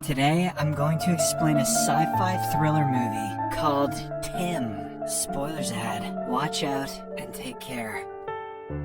Today, I'm going to explain a sci-fi thriller movie called Tim. Spoilers ahead. Watch out and take care.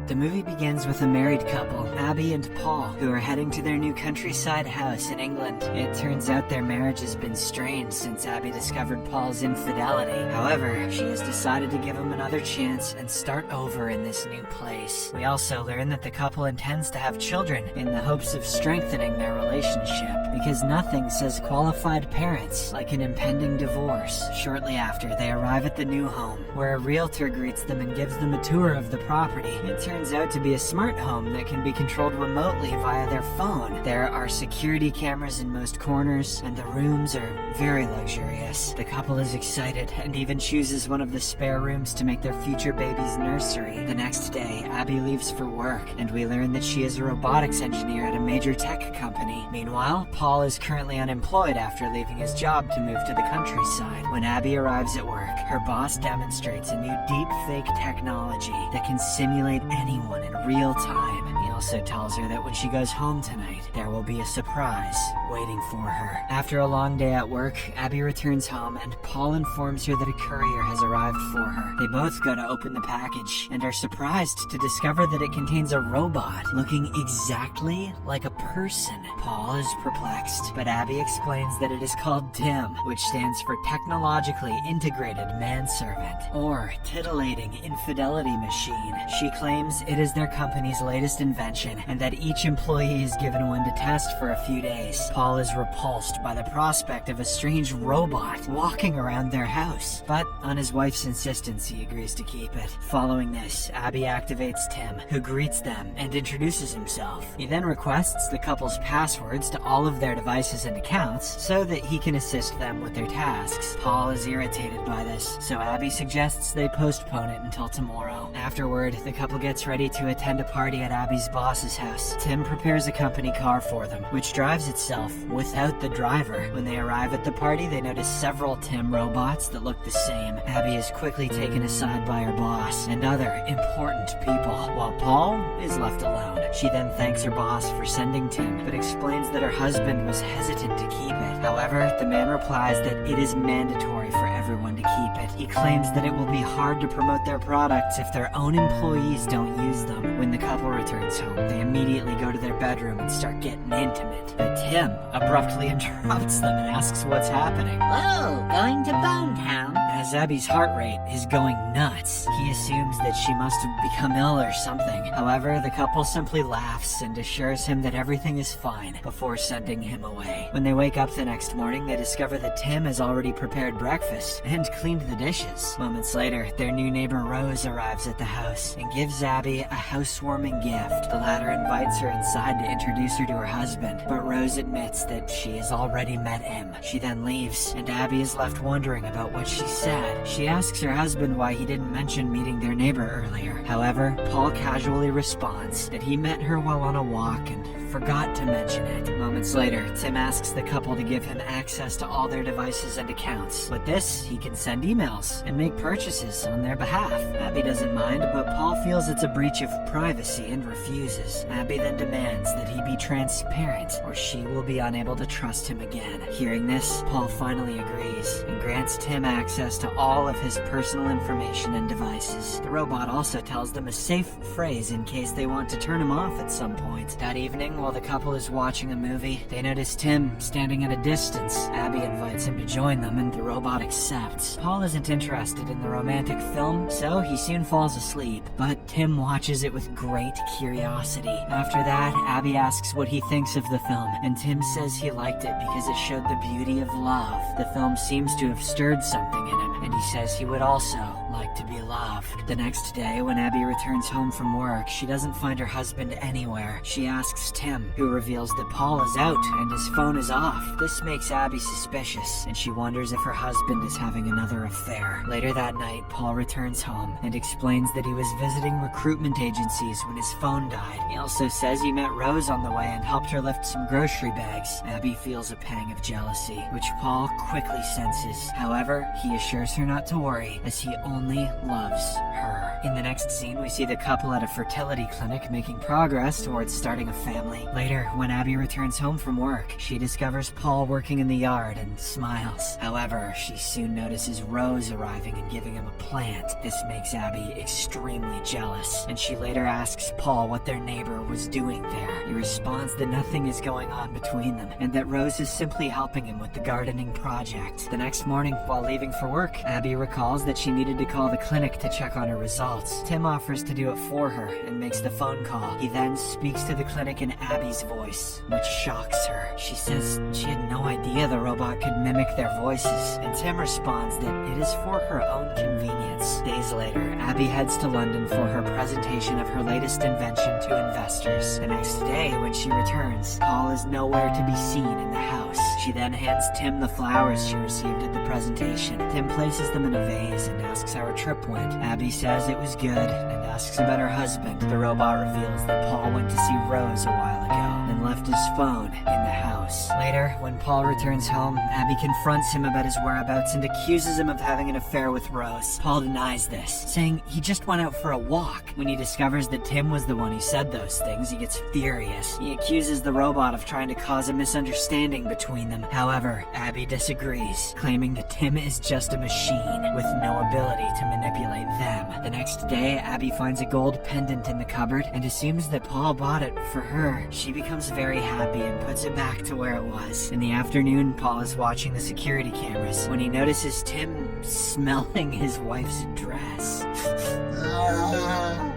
The movie begins with a married couple, Abby and Paul, who are heading to their new countryside house in England. It turns out their marriage has been strained since Abby discovered Paul's infidelity. However, she has decided to give him another chance and start over in this new place. We also learn that the couple intends to have children in the hopes of strengthening their relationship, because nothing says qualified parents like an impending divorce. Shortly after, they arrive at the new home, where a realtor greets them and gives them a tour of the property. It turns out to be a smart home that can be controlled remotely via their phone. There are security cameras in most corners, and the rooms are very luxurious. The couple is excited and even chooses one of the spare rooms to make their future baby's nursery. The next day, Abby leaves for work, and we learn that she is a robotics engineer at a major tech company. Meanwhile, Paul is currently unemployed after leaving his job to move to the countryside. When Abby arrives at work, her boss demonstrates a new deep-fake technology that can simulate anyone in real time. He also tells her that when she goes home tonight, there will be a surprise waiting for her. After a long day at work, Abby returns home and Paul informs her that a courier has arrived for her. They both go to open the package and are surprised to discover that it contains a robot looking exactly like a person. Paul is perplexed, but Abby explains that it is called Tim, which stands for Technologically Integrated Manservant, or Titillating Infidelity Machine. She claims it is their company's latest invention and that each employee is given one to test for a few days. Paul is repulsed by the prospect of a strange robot walking around their house, but on his wife's insistence, he agrees to keep it. Following this, Abby activates Tim, who greets them and introduces himself. He then requests the couple's passwords to all of their devices and accounts so that he can assist them with their tasks. Paul is irritated by this, so Abby suggests they postpone it until tomorrow. Afterward, the couple gets ready to attend a party at Abby's boss's house. Tim prepares a company car for them, which drives itself without the driver. When they arrive at the party, they notice several Tim robots that look the same. Abby is quickly taken aside by her boss and other important people, while Paul is left alone. She then thanks her boss for sending Tim, but explains that her husband was hesitant to keep it. However, the man replies that it is mandatory for everyone to keep it. He claims that it will be hard to promote their products if their own employees don't use them. When the couple returns home, they immediately go to their bedroom and start getting intimate. But Tim abruptly interrupts them and asks what's happening. Oh, going to Bone Town? As Abby's heart rate is going nuts, he assumes that she must have become ill or something. However, the couple simply laughs and assures him that everything is fine before sending him away. When they wake up the next morning, they discover that Tim has already prepared breakfast and cleaned the dishes. Moments later, their new neighbor Rose arrives at the house and gives Abby a housewarming gift. The latter invites her inside to introduce her to her husband, but Rose admits that she has already met him. She then leaves, and Abby is left wondering about what she said. She asks her husband why he didn't mention meeting their neighbor earlier. However, Paul casually responds that he met her while on a walk and forgot to mention it. Moments later, Tim asks the couple to give him access to all their devices and accounts. With this, he can send emails and make purchases on their behalf. Abby doesn't mind, but Paul feels it's a breach of privacy and refuses. Abby then demands that he be transparent, or she will be unable to trust him again. Hearing this, Paul finally agrees and grants Tim access to all of his personal information and devices. The robot also tells them a safe phrase in case they want to turn him off at some point. That evening, while the couple is watching a movie, they notice Tim standing at a distance. Abby invites him to join them, and the robot accepts. Paul isn't interested in the romantic film, so he soon falls asleep, but Tim watches it with great curiosity. After that, Abby asks what he thinks of the film, and Tim says he liked it because it showed the beauty of love. The film seems to have stirred something in him, and he says he would also like to be loved. The next day, when Abby returns home from work, she doesn't find her husband anywhere. She asks Tim, who reveals that Paul is out and his phone is off. This makes Abby suspicious, and she wonders if her husband is having another affair. Later that night, Paul returns home and explains that he was visiting recruitment agencies when his phone died. He also says he met Rose on the way and helped her lift some grocery bags. Abby feels a pang of jealousy, which Paul quickly senses. However, he assures her not to worry, as he only only loves her. In the next scene, we see the couple at a fertility clinic making progress towards starting a family. Later, when Abby returns home from work, she discovers Paul working in the yard and smiles. However, she soon notices Rose arriving and giving him a plant. This makes Abby extremely jealous, and she later asks Paul what their neighbor was doing there. He responds that nothing is going on between them, and that Rose is simply helping him with the gardening project. The next morning, while leaving for work, Abby recalls that she needed to call the clinic to check on her results. Tim offers to do it for her and makes the phone call. He then speaks to the clinic in Abby's voice, which shocks her. She says she had no idea the robot could mimic their voices, and Tim responds that it is for her own convenience. Days later, Abby heads to London for her presentation of her latest invention to investors. The next day, when she returns, Paul is nowhere to be seen in the house. She then hands Tim the flowers she received at the presentation. Tim places them in a vase and asks how her trip went. Abby says it was good and asks about her husband. The robot reveals that Paul went to see Rose a while ago and left his phone in the house. Later, when Paul returns home, Abby confronts him about his whereabouts and accuses him of having an affair with Rose. Paul denies this, saying he just went out for a walk. When he discovers that Tim was the one who said those things, he gets furious. He accuses the robot of trying to cause a misunderstanding between them. However, Abby disagrees, claiming that Tim is just a machine with no ability to manipulate them. The next day, Abby finds a gold pendant in the cupboard and assumes that Paul bought it for her. She becomes very happy and puts it back to where it was. In the afternoon, Paul is watching the security cameras when he notices Tim smelling his wife's dress.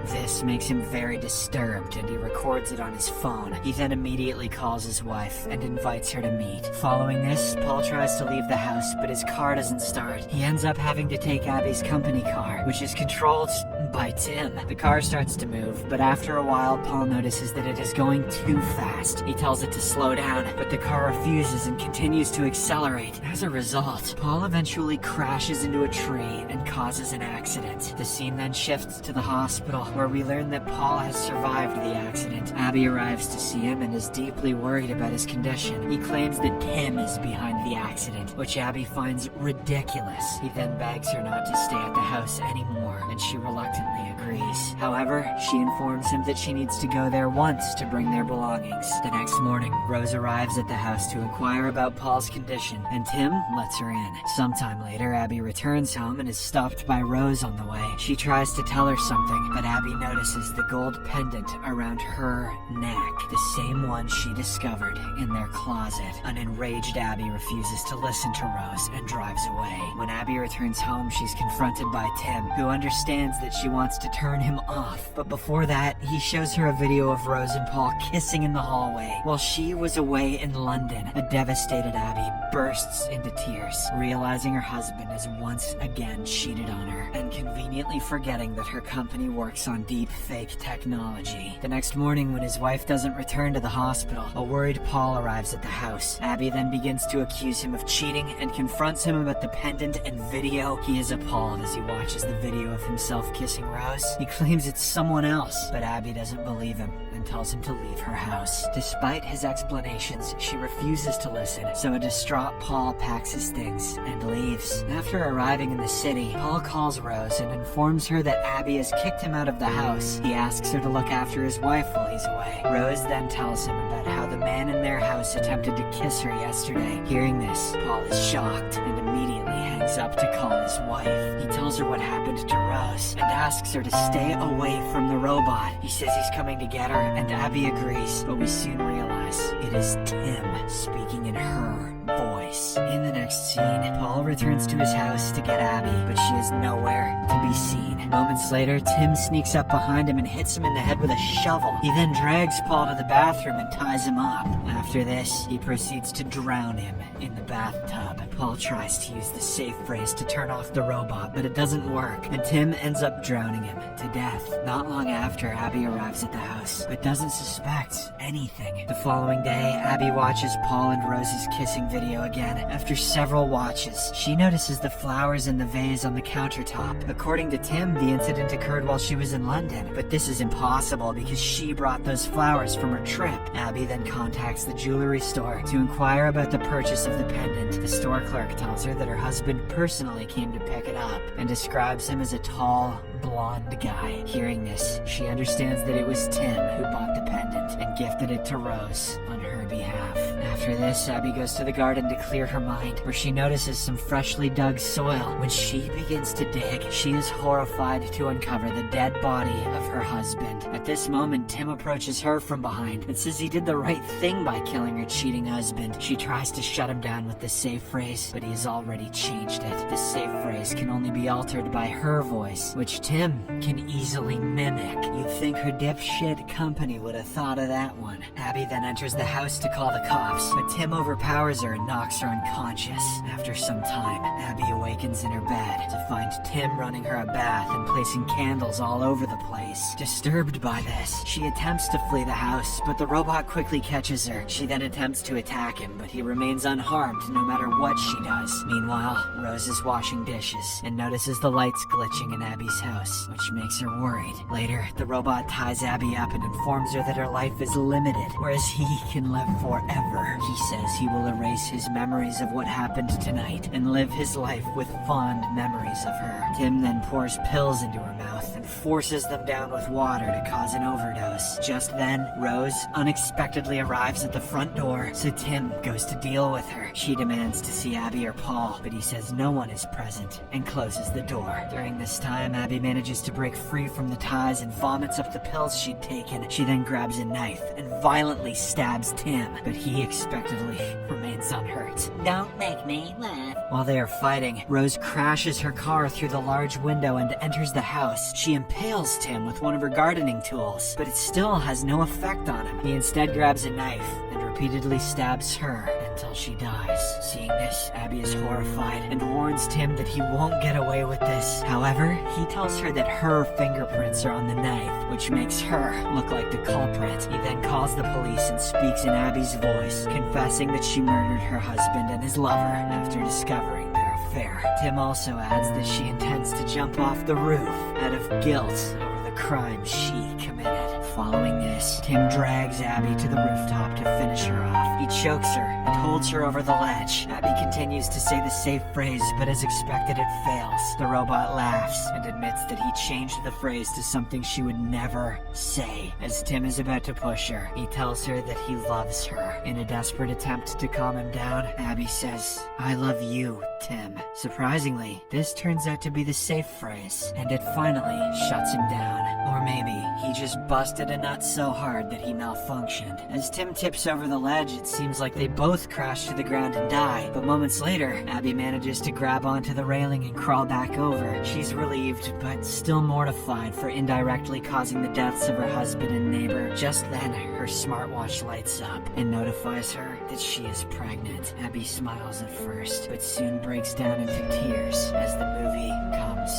This makes him very disturbed, and he records it on his phone. He then immediately calls his wife and invites her to meet. Following this, Paul tries to leave the house, but his car doesn't start. He ends up having to take Abby's company car, which is controlled by Tim. The car starts to move, but after a while, Paul notices that it is going too fast. He tells it to slow down, but the car refuses and continues to accelerate. As a result, Paul eventually crashes into a tree and causes an accident. The scene then shifts to the hospital, where we learn that Paul has survived the accident. Abby arrives to see him and is deeply worried about his condition. He claims that Tim is behind the accident, which Abby finds ridiculous. He then begs her not to stay at the house anymore, and she reluctantly agrees. However, she informs him that she needs to go there once to bring their belongings. The next morning, Rose arrives at the house to inquire about Paul's condition, and Tim lets her in. Sometime later, Abby returns home and is stopped by Rose on the way. She tries to tell her something, but Abby notices the gold pendant around her neck, the same one she discovered in their closet. An enraged Abby refuses to listen to Rose and drives away. When Abby returns home, she's confronted by Tim, who understands that she wants to turn him off. But before that, he shows her a video of Rose and Paul kissing in the hallway while she was away in London. A devastated Abby bursts into tears, realizing her husband has once again cheated on her, and conveniently forgetting that her company works on deep fake technology. The next morning, when his wife doesn't return to the hospital, a worried Paul arrives at the house. Abby then begins to accuse him of cheating and confronts him about the pendant and video. He is appalled as he watches the video of himself kissing Rose. He claims it's someone else, but Abby doesn't believe him and tells him to leave her house. Despite his explanations, she refuses to listen, so a distraught Paul packs his things and leaves. After arriving in the city, Paul calls Rose and informs her that Abby has kicked him out of the house. He asks her to look after his wife while he's away. Rose then tells him about how the man in their house attempted to kiss her yesterday. Hearing this, Paul is shocked and immediately hangs up to call his wife. He tells her what happened to Rose and asks her to stay away from the robot. He says he's coming to get her, and Abby agrees, but we soon realize it is Tim speaking in her voice. In the next scene, Paul returns to his house to get Abby, but she is nowhere to be seen. Moments later, Tim sneaks up behind him and hits him in the head with a shovel. He then drags Paul to the bathroom and ties him up. After this, he proceeds to drown him in the bathtub. Paul tries to use the safe phrase to turn off the robot, but it doesn't work, and Tim ends up drowning him to death. Not long after, Abby arrives at the house, but doesn't suspect anything. The following day, Abby watches Paul and Rose's kissing video again. After several watches, she notices the flowers in the vase on the countertop. According to Tim, the incident occurred while she was in London, but this is impossible because she brought those flowers from her trip. Abby then contacts the jewelry store to inquire about the purchase of the pendant. The store clerk tells her that her husband personally came to pick it up and describes him as a tall, blonde guy. Hearing this, she understands that it was Tim who bought the pendant and gifted it to Rose on her behalf. After this, Abby goes to the garden to clear her mind, where she notices some freshly dug soil. When she begins to dig, she is horrified to uncover the dead body of her husband. At this moment, Tim approaches her from behind and says he did the right thing by killing her cheating husband. She tries to shut him down with the safe phrase, but he has already changed it. The safe phrase can only be altered by her voice, which Tim can easily mimic. You'd think her dipshit company would have thought of that one. Abby then enters the house to call the cops, but Tim overpowers her and knocks her unconscious. After some time, Abby awakens in her bed to find Tim running her a bath and placing candles all over the place. Disturbed by this, she attempts to flee the house, but the robot quickly catches her. She then attempts to attack him, but he remains unharmed no matter what she does. Meanwhile, Rose is washing dishes and notices the lights glitching in Abby's house, which makes her worried. Later, the robot ties Abby up and informs her that her life is limited, whereas he can live forever. He says he will erase his memories of what happened tonight and live his life with fond memories of her. Tim then pours pills into her mouth and forces them down with water to cause an overdose. Just then, Rose unexpectedly arrives at the front door, so Tim goes to deal with her. She demands to see Abby or Paul, but he says no one is present and closes the door. During this time, Abby manages to break free from the ties and vomits up the pills she'd taken. She then grabs a knife and violently stabs Tim, but he expectedly remains unhurt. Don't make me laugh. While they are fighting, Rose crashes her car through the large window and enters the house. She impales Tim with one of her gardening tools, but it still has no effect on him. He instead grabs a knife and repeatedly stabs her until she dies. Seeing this, Abby is horrified and warns Tim that he won't get away with this. However, he tells her that her fingerprints are on the knife, which makes her look like the culprit. He then calls the police and speaks in Abby's voice, confessing that she murdered her husband and his lover after discovering their affair. Tim also adds that she intends to jump off the roof out of guilt over the crime she committed. Following this, Tim drags Abby to the rooftop to finish her off. He chokes her and holds her over the ledge. Abby continues to say the safe phrase, but as expected, it fails. The robot laughs and admits that he changed the phrase to something she would never say. As Tim is about to push her, he tells her that he loves her. In a desperate attempt to calm him down, Abby says, "I love you, Tim." Surprisingly, this turns out to be the safe phrase, and it finally shuts him down. Or maybe he just busted a nut so hard that he malfunctioned. As Tim tips over the ledge, it seems like they both crash to the ground and die, but moments later, Abby manages to grab onto the railing and crawl back over. She's relieved, but still mortified for indirectly causing the deaths of her husband and neighbor. Just then, her smartwatch lights up and notifies her that she is pregnant. Abby smiles at first, but soon breaks down into tears as the movie comes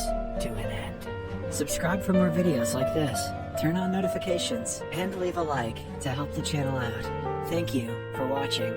to an end. Subscribe for more videos like this, turn on notifications, and leave a like to help the channel out. Thank you for watching.